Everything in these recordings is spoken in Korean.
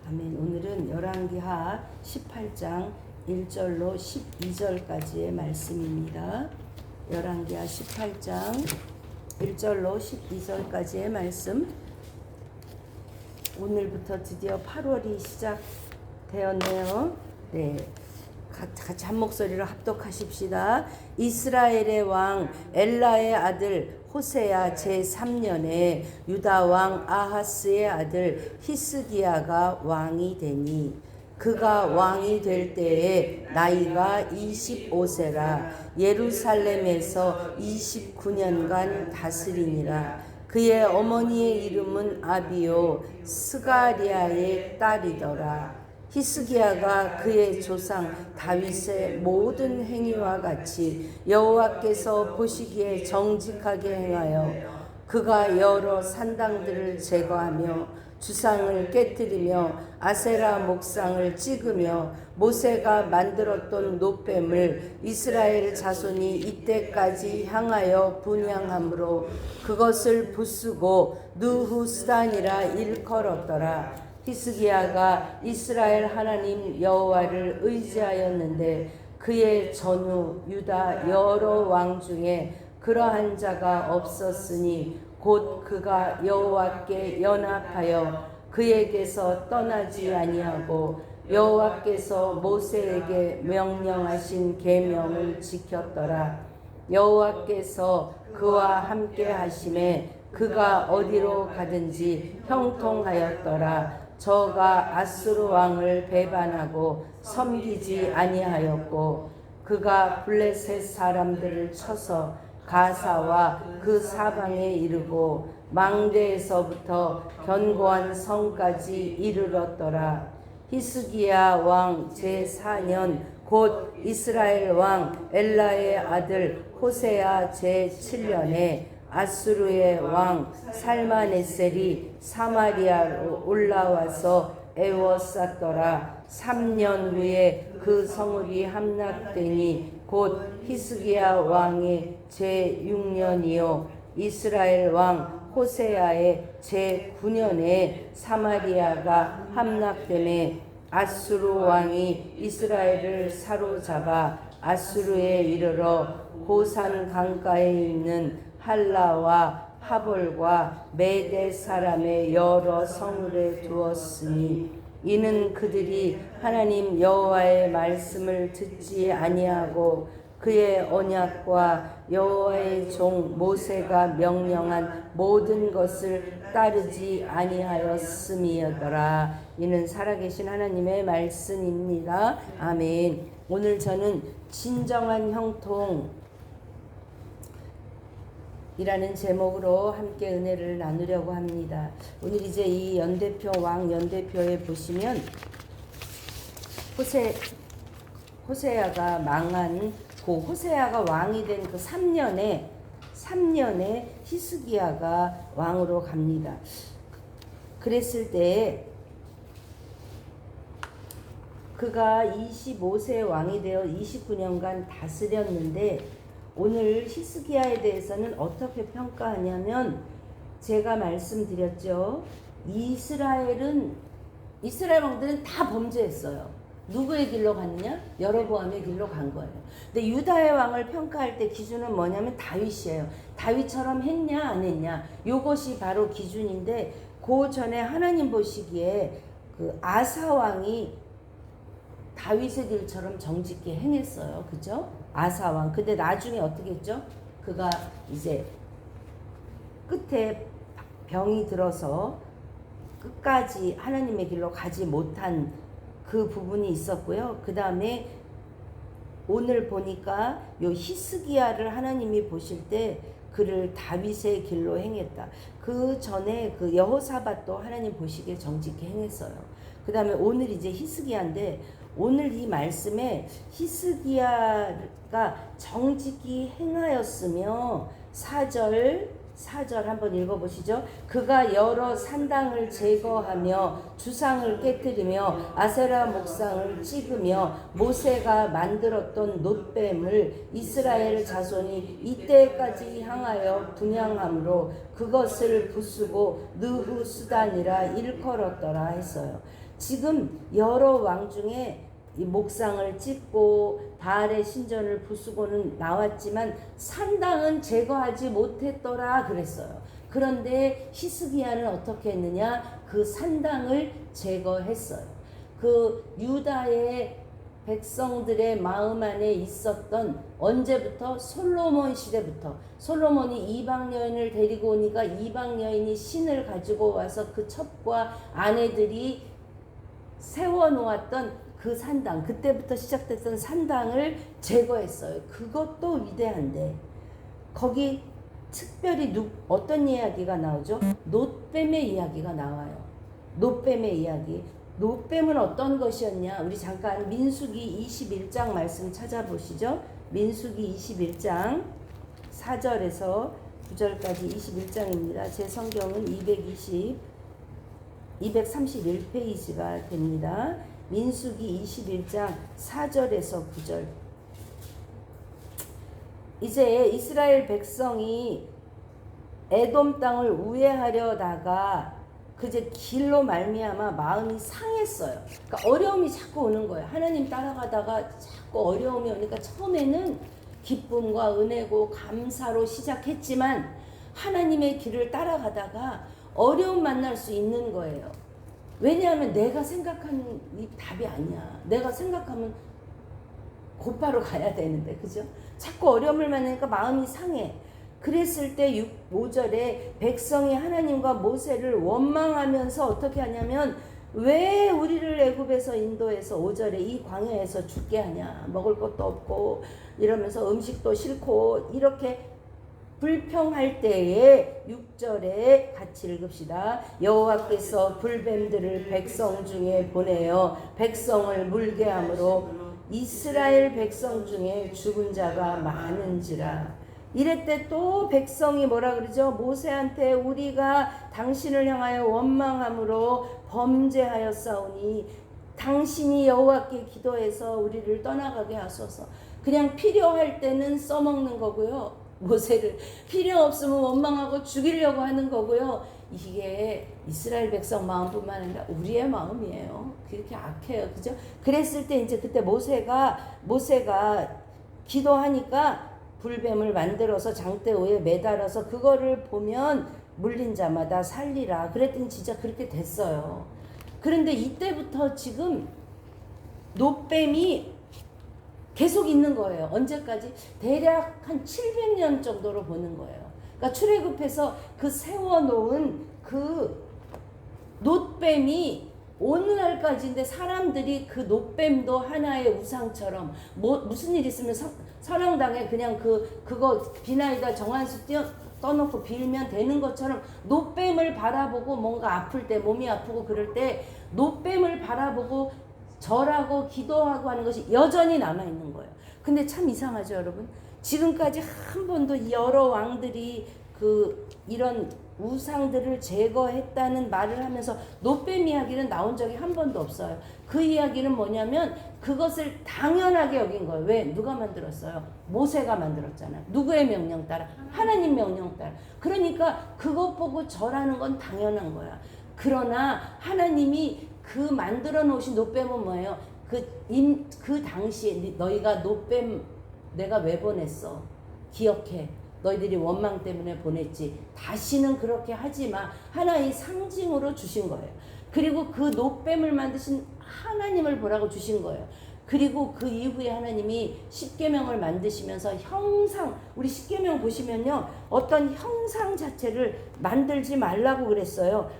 아멘. 오늘은 열왕기하 18장 1절로 12절까지의 말씀입니다. 열왕기하 18장 1절로 12절까지의 말씀. 오늘부터 드디어 8월이 시작되었네요. 네, 같이 한 목소리로 합독하십시다. 이스라엘의 왕 엘라의 아들 호세야 제3년에 유다 왕 아하스의 아들 히스기야가 왕이 되니 그가 왕이 될 때에 나이가 25세라 예루살렘에서 29년간 다스리니라. 그의 어머니의 이름은 아비요 스가리아의 딸이더라. 히스기야가 그의 조상 다윗의 모든 행위와 같이 여호와께서 보시기에 정직하게 행하여 그가 여러 산당들을 제거하며 주상을 깨뜨리며 아세라 목상을 찍으며 모세가 만들었던 놋뱀을 이스라엘 자손이 이때까지 향하여 분향함으로 그것을 부수고 느후스단이라 일컬었더라. 히스기야가 이스라엘 하나님 여호와를 의지하였는데 그의 전후 유다 여러 왕 중에 그러한 자가 없었으니 곧 그가 여호와께 연합하여 그에게서 떠나지 아니하고 여호와께서 모세에게 명령하신 계명을 지켰더라. 여호와께서 그와 함께 하심에 그가 어디로 가든지 형통하였더라. 저가 아수르 왕을 배반하고 섬기지 아니하였고 그가 블레셋 사람들을 쳐서 가사와 그 사방에 이르고 망대에서부터 견고한 성까지 이르렀더라. 히스기야 왕 제4년 곧 이스라엘 왕 엘라의 아들 호세야 제7년에 아수르의 왕 살마네셀이 사마리아로 올라와서 에워쌌더라. 3년 후에 그 성읍이 함락되니 곧 히스기야 왕의 제6년이요 이스라엘 왕 호세아의 제9년에 사마리아가 함락되매 아수르 왕이 이스라엘을 사로잡아 아수르에 이르러 고산 강가에 있는 할라와 하볼과 메대 사람의 여러 성읍에 두었으니 이는 그들이 하나님 여호와의 말씀을 듣지 아니하고 그의 언약과 여호와의 종 모세가 명령한 모든 것을 따르지 아니하였음이더라. 이는 살아계신 하나님의 말씀입니다. 아멘. 오늘 저는 진정한 형통 이라는 제목으로 함께 은혜를 나누려고 합니다. 오늘 이제 이 연대표 왕 연대표에 보시면 호세야가 망한 그 호세야가 왕이 된 그 3년에 히스기야가 왕으로 갑니다. 그랬을 때 그가 25세 왕이 되어 29년간 다스렸는데 오늘 히스기야에 대해서는 어떻게 평가하냐면 제가 말씀드렸죠. 이스라엘 왕들은 다 범죄했어요. 누구의 길로 갔느냐? 여로보암의 길로 간 거예요. 근데 유다의 왕을 평가할 때 기준은 뭐냐면 다윗이에요. 다윗처럼 했냐 안 했냐? 요것이 바로 기준인데 그 전에 하나님 보시기에 그 아사 왕이 다윗의 길처럼 정직히 행했어요. 그죠? 아사왕. 근데 나중에 어떻게 했죠? 그가 이제 끝에 병이 들어서 끝까지 하나님의 길로 가지 못한 그 부분이 있었고요. 그 다음에 오늘 보니까 요 히스기야를 하나님이 보실 때 그를 다윗의 길로 행했다. 그 전에 그 여호사밧도 하나님 보시기에 정직히 행했어요. 그 다음에 오늘 이제 히스기야인데 오늘 이 말씀에 히스기야가 정직히 행하였으며 4절 한번 읽어보시죠. 그가 여러 산당을 제거하며 주상을 깨뜨리며 아세라 목상을 찍으며 모세가 만들었던 놋뱀을 이스라엘 자손이 이때까지 향하여 분향함으로 그것을 부수고 느후스단이라 일컬었더라 했어요. 지금 여러 왕 중에 이 목상을 찢고 바알의 신전을 부수고는 나왔지만 산당은 제거하지 못했더라 그랬어요. 그런데 히스기야는 어떻게 했느냐? 그 산당을 제거했어요. 그 유다의 백성들의 마음 안에 있었던, 언제부터? 솔로몬 시대부터. 솔로몬이 이방 여인을 데리고 오니까 이방 여인이 신을 가지고 와서 그 첩과 아내들이 세워놓았던 그 산당, 그때부터 시작됐던 산당을 제거했어요. 그것도 위대한데 거기 특별히 어떤 이야기가 나오죠? 놋뱀의 이야기가 나와요. 놋뱀의 이야기. 놋뱀은 어떤 것이었냐? 우리 잠깐 민수기 21장 말씀 찾아보시죠. 민수기 21장 4절에서 9절까지 21장입니다. 제 성경은 231페이지가 됩니다. 민수기 21장 4절에서 9절. 이제 이스라엘 백성이 에돔 땅을 우회하려다가 그제 길로 말미암아 마음이 상했어요. 그러니까 어려움이 자꾸 오는 거예요. 하나님 따라가다가 자꾸 어려움이 오니까 처음에는 기쁨과 은혜고 감사로 시작했지만 하나님의 길을 따라가다가 어려움 만날 수 있는 거예요. 왜냐하면 내가 생각하는 이 답이 아니야. 내가 생각하면 곧바로 가야 되는데, 그죠? 자꾸 어려움을 만나니까 마음이 상해. 그랬을 때 5절에 백성이 하나님과 모세를 원망하면서 어떻게 하냐면, 왜 우리를 애굽에서 인도해서 5절에 이 광야에서 죽게 하냐, 먹을 것도 없고 이러면서 음식도 싫고 이렇게 불평할 때에 6절에 같이 읽읍시다. 여호와께서 불뱀들을 백성 중에 보내어 백성을 물게 함으로 이스라엘 백성 중에 죽은 자가 많은지라. 이랬때 또 백성이 뭐라 그러죠? 모세한테 우리가 당신을 향하여 원망함으로 범죄하였사오니 당신이 여호와께 기도해서 우리를 떠나가게 하소서. 그냥 필요할 때는 써먹는 거고요. 모세를 필요 없으면 원망하고 죽이려고 하는 거고요. 이게 이스라엘 백성 마음뿐만 아니라 우리의 마음이에요. 그렇게 악해요. 그죠? 그랬을 때 이제 그때 모세가 기도하니까 불뱀을 만들어서 장대오에 매달아서 그거를 보면 물린 자마다 살리라. 그랬더니 진짜 그렇게 됐어요. 그런데 이때부터 지금 놋뱀이 계속 있는 거예요. 언제까지? 대략 한 700년 정도로 보는 거예요. 그러니까 출애굽해서 그 세워놓은 그 놋뱀이 오늘날까지인데 사람들이 그 놋뱀도 하나의 우상처럼 무슨 일 있으면 선왕당에 그냥 그거 비나이다 정한수 떠놓고 빌면 되는 것처럼 놋뱀을 바라보고 뭔가 아플 때 몸이 아프고 그럴 때 놋뱀을 바라보고 절하고 기도하고 하는 것이 여전히 남아있는 거예요. 근데 참 이상하죠, 여러분? 지금까지 한 번도 여러 왕들이 이런 우상들을 제거했다는 말을 하면서 놋뱀 이야기는 나온 적이 한 번도 없어요. 그 이야기는 뭐냐면 그것을 당연하게 여긴 거예요. 왜? 누가 만들었어요? 모세가 만들었잖아요. 누구의 명령 따라? 하나님 명령 따라. 그러니까 그것 보고 절하는 건 당연한 거야. 그러나 하나님이 그 만들어 놓으신 놋뱀은 뭐예요? 그 당시에 너희가 놋뱀 내가 왜 보냈어? 기억해. 너희들이 원망 때문에 보냈지. 다시는 그렇게 하지 마. 하나의 상징으로 주신 거예요. 그리고 그 놋뱀을 만드신 하나님을 보라고 주신 거예요. 그리고 그 이후에 하나님이 십계명을 만드시면서 우리 십계명 보시면요, 어떤 형상 자체를 만들지 말라고 그랬어요.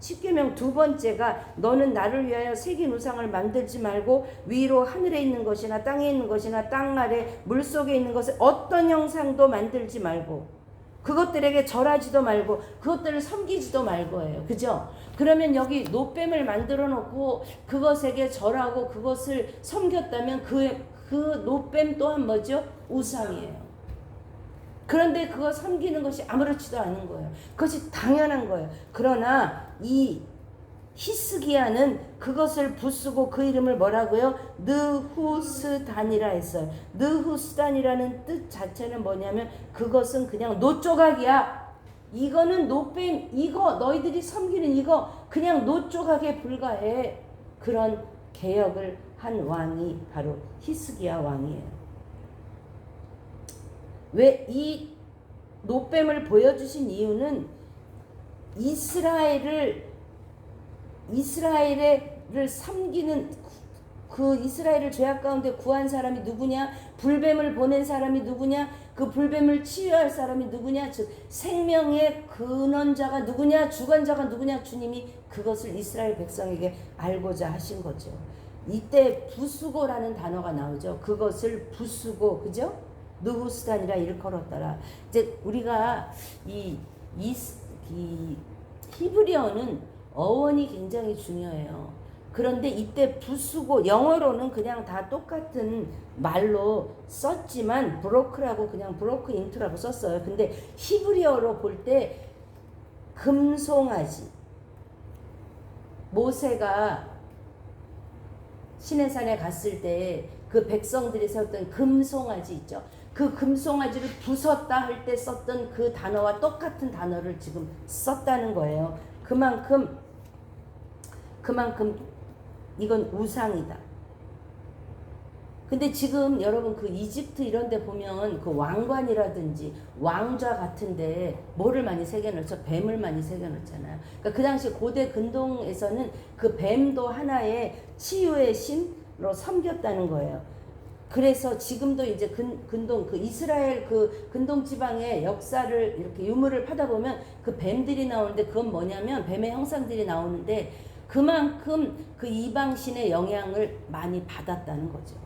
십계명 두 번째가 너는 나를 위하여 새긴 우상을 만들지 말고 위로 하늘에 있는 것이나 땅에 있는 것이나 땅 아래 물속에 있는 것을 어떤 형상도 만들지 말고 그것들에게 절하지도 말고 그것들을 섬기지도 말고예요. 그죠? 그러면 여기 놋뱀을 만들어 놓고 그것에게 절하고 그것을 섬겼다면 그 놋뱀 또한 뭐죠? 우상이에요. 그런데 그거 섬기는 것이 아무렇지도 않은 거예요. 그것이 당연한 거예요. 그러나 이 히스기야는 그것을 부수고 그 이름을 뭐라고요? 느후스단이라 했어요. 느후스단이라는 뜻 자체는 뭐냐면 그것은 그냥 놋조각이야. 이거는 놋뱀, 이거 너희들이 섬기는 이거 그냥 놋조각에 불과해. 그런 개혁을 한 왕이 바로 히스기야 왕이에요. 왜 이 노뱀을 보여주신 이유는 이스라엘을 섬기는 그 이스라엘을 죄악 가운데 구한 사람이 누구냐? 불뱀을 보낸 사람이 누구냐? 그 불뱀을 치유할 사람이 누구냐? 즉 생명의 근원자가 누구냐? 주관자가 누구냐? 주님이 그것을 이스라엘 백성에게 알고자 하신 거죠. 이때 부수고라는 단어가 나오죠. 그것을 부수고, 그죠? 느후스단이라 일컬었더라. 이제 우리가 이 히브리어는 어원이 굉장히 중요해요. 그런데 이때 부수고, 영어로는 그냥 다 똑같은 말로 썼지만 브로크라고 그냥 브로크 인투라고 썼어요. 근데 히브리어로 볼 때 금송아지, 모세가 시내산에 갔을 때 그 백성들이 세웠던 금송아지 있죠. 그 금송아지를 부쉈다 할 때 썼던 그 단어와 똑같은 단어를 지금 썼다는 거예요. 그만큼 이건 우상이다. 근데 지금 여러분 그 이집트 이런 데 보면 그 왕관이라든지 왕좌 같은데 뭐를 많이 새겨놓죠? 뱀을 많이 새겨놓잖아요. 그러니까 그 당시 고대 근동에서는 그 뱀도 하나의 치유의 신으로 섬겼다는 거예요. 그래서 지금도 이제 근동 그 이스라엘 그 근동 지방의 역사를 이렇게 유물을 파다 보면 그 뱀들이 나오는데 그건 뭐냐면 뱀의 형상들이 나오는데 그만큼 그 이방신의 영향을 많이 받았다는 거죠.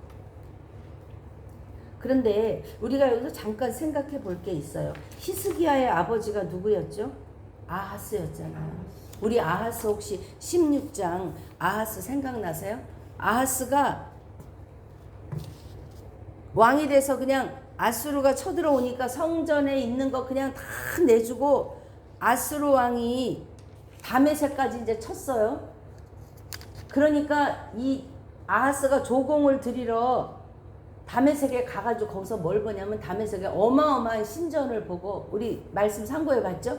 그런데 우리가 여기서 잠깐 생각해 볼 게 있어요. 히스기야의 아버지가 누구였죠? 아하스였잖아요. 우리 아하스 혹시 16장 아하스 생각나세요? 아하스가 왕이 돼서 그냥 아수르가 쳐들어오니까 성전에 있는 거 그냥 다 내주고 아수르 왕이 다메섹까지 이제 쳤어요. 그러니까 이 아하스가 조공을 드리러 다메섹에 가가지고 거기서 뭘 보냐면 다메섹에 어마어마한 신전을 보고 우리 말씀 상고해 봤죠?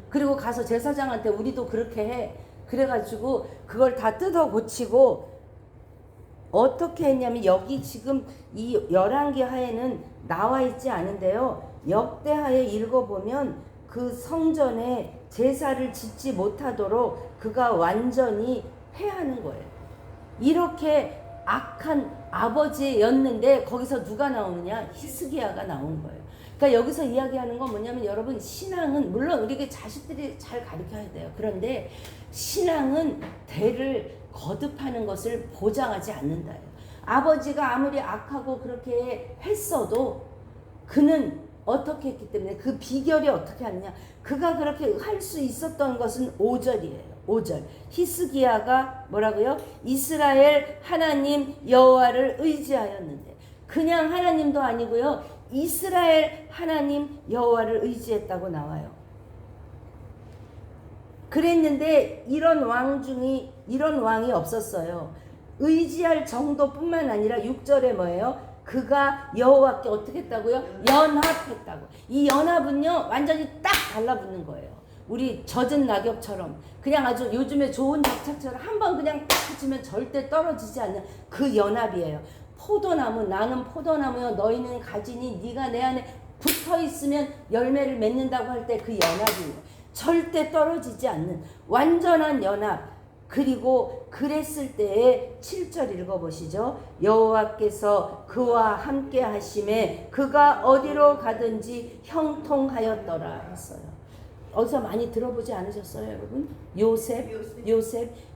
그리고 가서 제사장한테 우리도 그렇게 해. 그래가지고 그걸 다 뜯어 고치고 어떻게 했냐면 여기 지금 이 열왕기 하에는 나와 있지 않은데요. 역대하에 읽어보면 그 성전에 제사를 짓지 못하도록 그가 완전히 패하는 거예요. 이렇게 악한 아버지였는데 거기서 누가 나오느냐? 히스기야가 나온 거예요. 그러니까 여기서 이야기하는 건 뭐냐면 여러분 신앙은 물론 우리에게 자식들이 잘 가르쳐야 돼요. 그런데 신앙은 대를 거듭하는 것을 보장하지 않는다요. 아버지가 아무리 악하고 그렇게 했어도 그는 어떻게 했기 때문에 그 비결이 어떻게 하느냐. 그가 그렇게 할 수 있었던 것은 5절이에요. 5절. 히스기야가 뭐라고요? 이스라엘 하나님 여호와를 의지하였는데 그냥 하나님도 아니고요. 이스라엘 하나님 여호와를 의지했다고 나와요. 그랬는데 이런 왕이 없었어요. 의지할 정도뿐만 아니라 6절에 뭐예요? 그가 여호와께 어떻게 했다고요? 연합했다고. 이 연합은요 완전히 딱 달라붙는 거예요. 우리 젖은 낙엽처럼 그냥 아주 요즘에 좋은 낙차처럼 한번 그냥 딱 붙이면 절대 떨어지지 않는 그 연합이에요. 포도나무, 나는 포도나무요 너희는 가지니 네가 내 안에 붙어있으면 열매를 맺는다고 할 때 그 연합이에요. 절대 떨어지지 않는 완전한 연합. 그리고 그랬을 때에 7절 읽어보시죠. 여호와께서 그와 함께 하심에 그가 어디로 가든지 형통하였더라 했어요. 어디서 많이 들어보지 않으셨어요 여러분?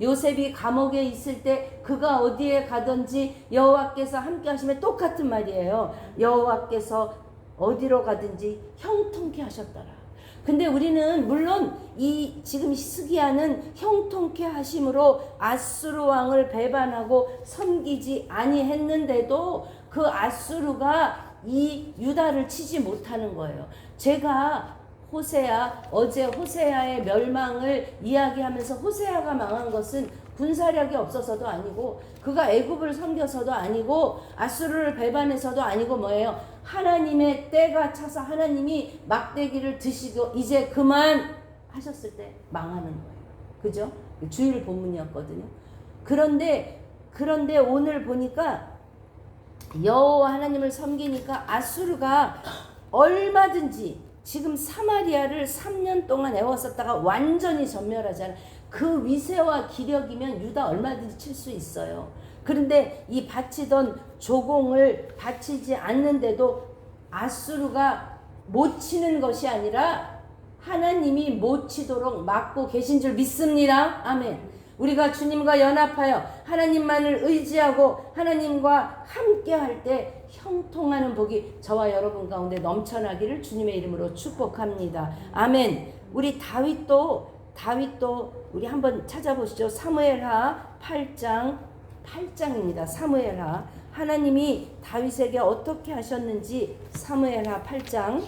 요셉이 감옥에 있을 때 그가 어디에 가든지 여호와께서 함께 하심에 똑같은 말이에요. 여호와께서 어디로 가든지 형통케 하셨더라. 근데 우리는 물론 이 지금 히스기야는 형통케 하심으로 아수르 왕을 배반하고 섬기지 아니했는데도 그 아수르가 이 유다를 치지 못하는 거예요. 제가 어제 호세아의 멸망을 이야기하면서 호세아가 망한 것은 군사력이 없어서도 아니고 그가 애굽을 섬겨서도 아니고 아수르를 배반해서도 아니고 뭐예요? 하나님의 때가 차서 하나님이 막대기를 드시고 이제 그만 하셨을 때 망하는 거예요. 그죠? 주일 본문이었거든요. 그런데 오늘 보니까 여호와 하나님을 섬기니까 아수르가 얼마든지 지금 사마리아를 3년 동안 애워쌌다가 완전히 전멸하잖아. 그 위세와 기력이면 유다 얼마든지 칠 수 있어요. 그런데 이 바치던 조공을 바치지 않는데도 아수르가 못 치는 것이 아니라 하나님이 못 치도록 막고 계신 줄 믿습니다. 아멘. 우리가 주님과 연합하여 하나님만을 의지하고 하나님과 함께 할 때 형통하는 복이 저와 여러분 가운데 넘쳐나기를 주님의 이름으로 축복합니다. 아멘. 우리 다윗도 우리 한번 찾아보시죠. 사무엘하 8장입니다. 사무엘하. 하나님이 다윗에게 어떻게 하셨는지 사무엘하 8장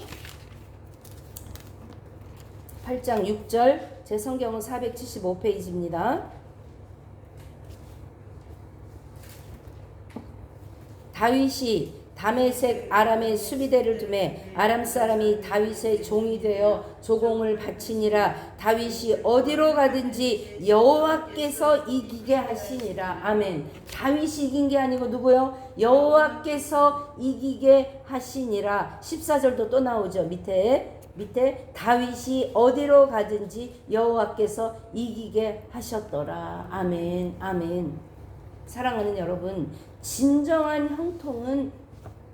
6절. 제 성경은 475페이지입니다. 다윗이 다메섹 아람의 수비대를 두매 아람 사람이 다윗의 종이 되어 조공을 바치니라. 다윗이 어디로 가든지 여호와께서 이기게 하시니라. 아멘. 다윗이 이긴 게 아니고 누구요? 여호와께서 이기게 하시니라. 14절도 또 나오죠. 밑에 다윗이 어디로 가든지 여호와께서 이기게 하셨더라. 아멘. 아멘. 사랑하는 여러분, 진정한 형통은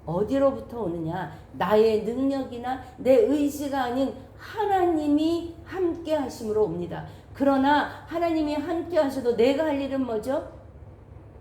어디로부터 오느냐? 나의 능력이나 내 의지가 아닌 하나님이 함께 하심으로 옵니다. 그러나 하나님이 함께 하셔도 내가 할 일은 뭐죠?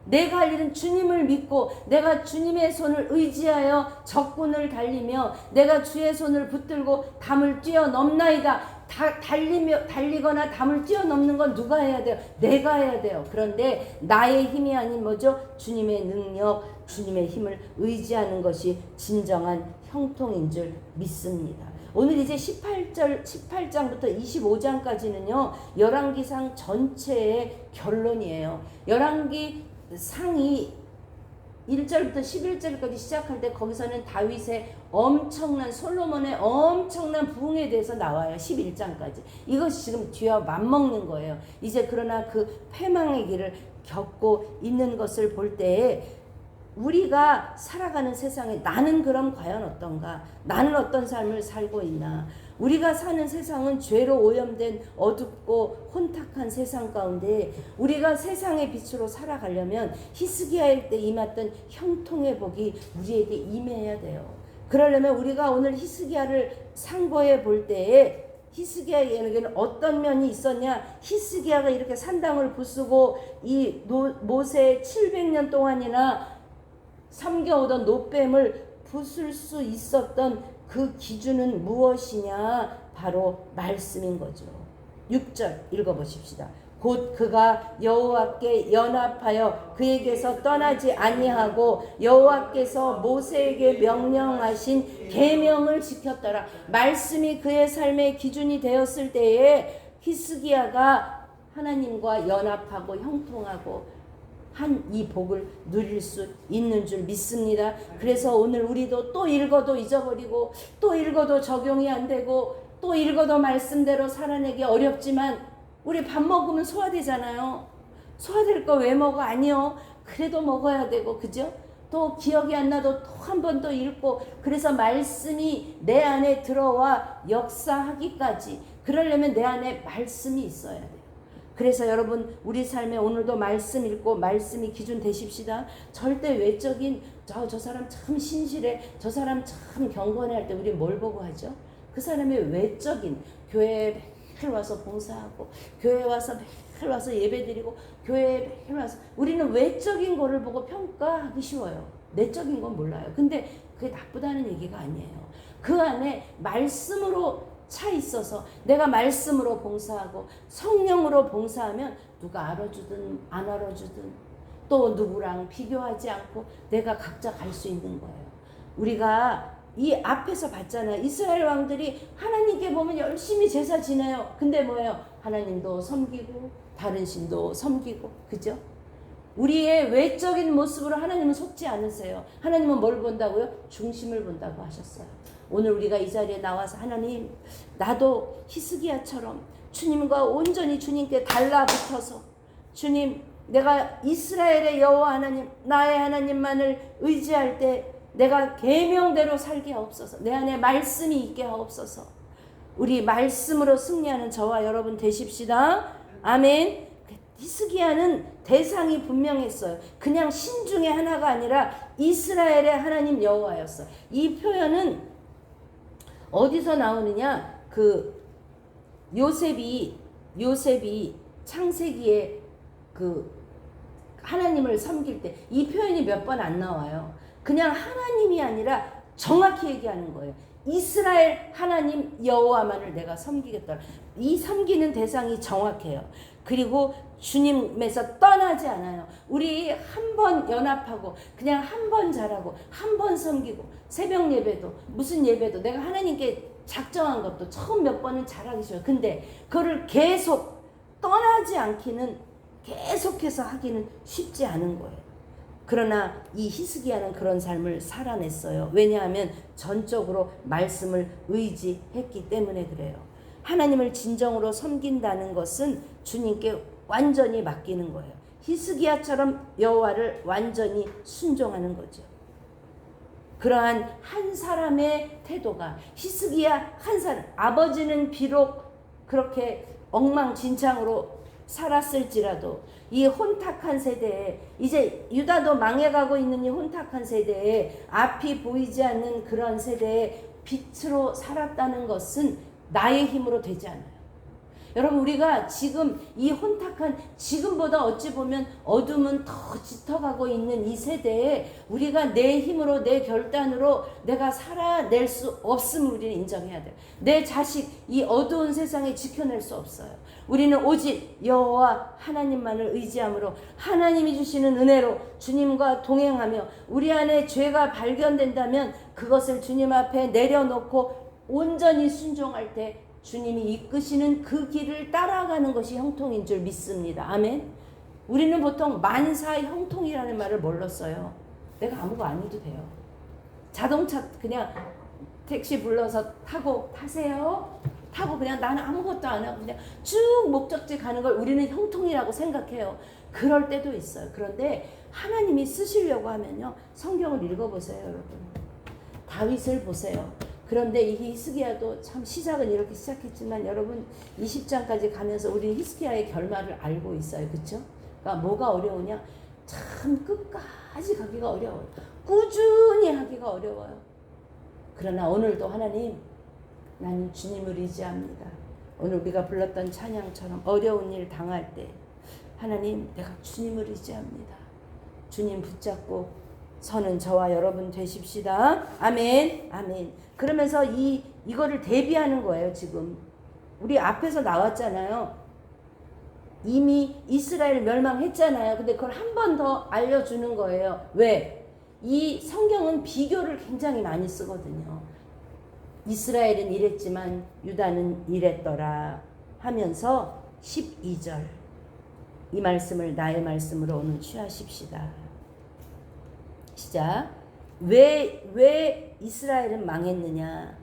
내가 할 일은 주님을 믿고 내가 주님의 손을 의지하여 적군을 달리며 내가 주의 손을 붙들고 담을 뛰어넘나이다. 달리거나 담을 뛰어넘는 건 누가 해야 돼요? 내가 해야 돼요. 그런데 나의 힘이 아닌 뭐죠? 주님의 능력, 주님의 힘을 의지하는 것이 진정한 형통인 줄 믿습니다. 오늘 이제 18장부터 25장까지는요. 열왕기상 전체의 결론이에요. 열왕기 상이 1절부터 11절까지 시작할 때 거기서는 다윗의 엄청난 솔로몬의 엄청난 부흥에 대해서 나와요. 11장까지. 이것이 지금 뒤와 맞먹는 거예요. 이제 그러나 그 패망의 길을 겪고 있는 것을 볼 때에 우리가 살아가는 세상에 나는 그럼 과연 어떤가? 나는 어떤 삶을 살고 있나? 우리가 사는 세상은 죄로 오염된 어둡고 혼탁한 세상 가운데 우리가 세상의 빛으로 살아가려면 히스기야일 때 임했던 형통의 복이 우리에게 임해야 돼요. 그러려면 우리가 오늘 히스기야를 상고해 볼 때에 히스기야에게는 어떤 면이 있었냐? 히스기야가 이렇게 산당을 부수고 이 모세 700년 동안이나 섬겨오던 노뱀을 부술 수 있었던 그 기준은 무엇이냐? 바로 말씀인 거죠. 6절 읽어보십시다. 곧 그가 여호와께 연합하여 그에게서 떠나지 아니하고 여호와께서 모세에게 명령하신 계명을 지켰더라. 말씀이 그의 삶의 기준이 되었을 때에 히스기야가 하나님과 연합하고 형통하고 한 이 복을 누릴 수 있는 줄 믿습니다. 그래서 오늘 우리도 또 읽어도 잊어버리고 또 읽어도 적용이 안 되고 또 읽어도 말씀대로 살아내기 어렵지만 우리 밥 먹으면 소화되잖아요. 소화될 거 왜 먹어? 아니요. 그래도 먹어야 되고, 그죠? 또 기억이 안 나도 또 한 번 더 읽고, 그래서 말씀이 내 안에 들어와 역사하기까지 그러려면 내 안에 말씀이 있어야 돼요. 그래서 여러분 우리 삶에 오늘도 말씀 읽고 말씀이 기준 되십시다. 절대 외적인 저 사람 참 신실해, 저 사람 참 경건해 할 때 우리 뭘 보고 하죠? 그 사람의 외적인 교회에 매일 와서 봉사하고 교회에 와서 매일 와서 예배드리고 교회에 매일 와서 우리는 외적인 거를 보고 평가하기 쉬워요. 내적인 건 몰라요. 근데 그게 나쁘다는 얘기가 아니에요. 그 안에 말씀으로 차 있어서 내가 말씀으로 봉사하고 성령으로 봉사하면 누가 알아주든 안 알아주든 또 누구랑 비교하지 않고 내가 각자 갈 수 있는 거예요. 우리가 이 앞에서 봤잖아요. 이스라엘 왕들이 하나님께 보면 열심히 제사 지내요. 근데 뭐예요? 하나님도 섬기고 다른 신도 섬기고, 그죠? 우리의 외적인 모습으로 하나님은 속지 않으세요. 하나님은 뭘 본다고요? 중심을 본다고 하셨어요. 오늘 우리가 이 자리에 나와서 하나님, 나도 히스기야처럼 주님과 온전히 주님께 달라붙어서 주님, 내가 이스라엘의 여호와 하나님 나의 하나님만을 의지할 때 내가 계명대로 살게 하옵소서. 내 안에 말씀이 있게 하옵소서. 우리 말씀으로 승리하는 저와 여러분 되십시다. 아멘. 히스기야는 대상이 분명했어요. 그냥 신 중에 하나가 아니라 이스라엘의 하나님 여호와였어. 이 표현은 어디서 나오느냐? 그 요셉이 창세기에 그 하나님을 섬길 때 이 표현이 몇 번 안 나와요. 그냥 하나님이 아니라 정확히 얘기하는 거예요. 이스라엘 하나님 여호와만을 내가 섬기겠다. 이 섬기는 대상이 정확해요. 그리고 주님에서 떠나지 않아요. 우리 한 번 연합하고 그냥 한 번 잘하고 한 번 섬기고 새벽 예배도 무슨 예배도 내가 하나님께 작정한 것도 처음 몇 번은 잘하기 싫어요. 근데 그거를 계속 떠나지 않기는 계속해서 하기는 쉽지 않은 거예요. 그러나 이 히스기야는 그런 삶을 살아냈어요. 왜냐하면 전적으로 말씀을 의지했기 때문에 그래요. 하나님을 진정으로 섬긴다는 것은 주님께 완전히 맡기는 거예요. 히스기야처럼 여호와를 완전히 순종하는 거죠. 그러한 한 사람의 태도가 히스기야 한 사람, 아버지는 비록 그렇게 엉망진창으로 살았을지라도 이 혼탁한 세대에 이제 유다도 망해가고 있는 이 혼탁한 세대에 앞이 보이지 않는 그런 세대에 빛으로 살았다는 것은 나의 힘으로 되지 않아요. 여러분 우리가 지금 이 혼탁한 지금보다 어찌 보면 어둠은 더 짙어가고 있는 이 세대에 우리가 내 힘으로 내 결단으로 내가 살아낼 수 없음을 우리는 인정해야 돼요. 내 자식 이 어두운 세상에 지켜낼 수 없어요. 우리는 오직 여호와 하나님만을 의지함으로 하나님이 주시는 은혜로 주님과 동행하며 우리 안에 죄가 발견된다면 그것을 주님 앞에 내려놓고 온전히 순종할 때 주님이 이끄시는 그 길을 따라가는 것이 형통인 줄 믿습니다. 아멘. 우리는 보통 만사 형통이라는 말을 뭘로 써요? 내가 아무거 안 해도 돼요. 자동차 그냥 택시 불러서 타세요. 타고 그냥 나는 아무것도 안 하고 그냥 쭉 목적지 가는 걸 우리는 형통이라고 생각해요. 그럴 때도 있어요. 그런데 하나님이 쓰시려고 하면요. 성경을 읽어보세요, 여러분. 다윗을 보세요. 그런데 이 히스기야도 참 시작은 이렇게 시작했지만 여러분 20장까지 가면서 우리 히스기야의 결말을 알고 있어요. 그렇죠? 그러니까 뭐가 어려우냐? 참 끝까지 가기가 어려워요. 꾸준히 하기가 어려워요. 그러나 오늘도 하나님 나는 주님을 의지합니다. 오늘 우리가 불렀던 찬양처럼 어려운 일 당할 때 하나님 내가 주님을 의지합니다. 주님 붙잡고 서는 저와 여러분 되십시다. 아멘. 아멘. 그러면서 이거를 대비하는 거예요. 지금 우리 앞에서 나왔잖아요. 이미 이스라엘 멸망했잖아요. 근데 그걸 한 번 더 알려주는 거예요. 왜? 이 성경은 비교를 굉장히 많이 쓰거든요. 이스라엘은 이랬지만 유다는 이랬더라 하면서 12절 이 말씀을 나의 말씀으로 오늘 취하십시다. 시작. 왜 이스라엘은 망했느냐?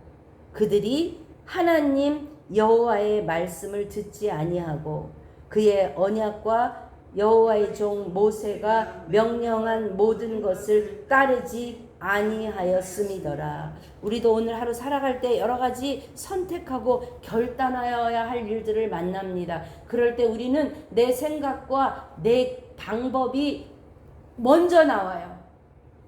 그들이 하나님 여호와의 말씀을 듣지 아니하고 그의 언약과 여호와의 종 모세가 명령한 모든 것을 따르지 아니하였음이더라. 우리도 오늘 하루 살아갈 때 여러 가지 선택하고 결단하여야 할 일들을 만납니다. 그럴 때 우리는 내 생각과 내 방법이 먼저 나와요.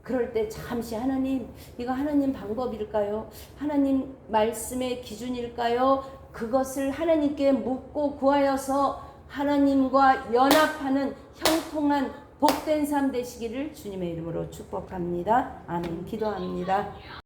그럴 때 잠시 하나님, 이거 하나님 방법일까요? 하나님 말씀의 기준일까요? 그것을 하나님께 묻고 구하여서 하나님과 연합하는 형통한 복된 삶 되시기를 주님의 이름으로 축복합니다. 아멘. 기도합니다.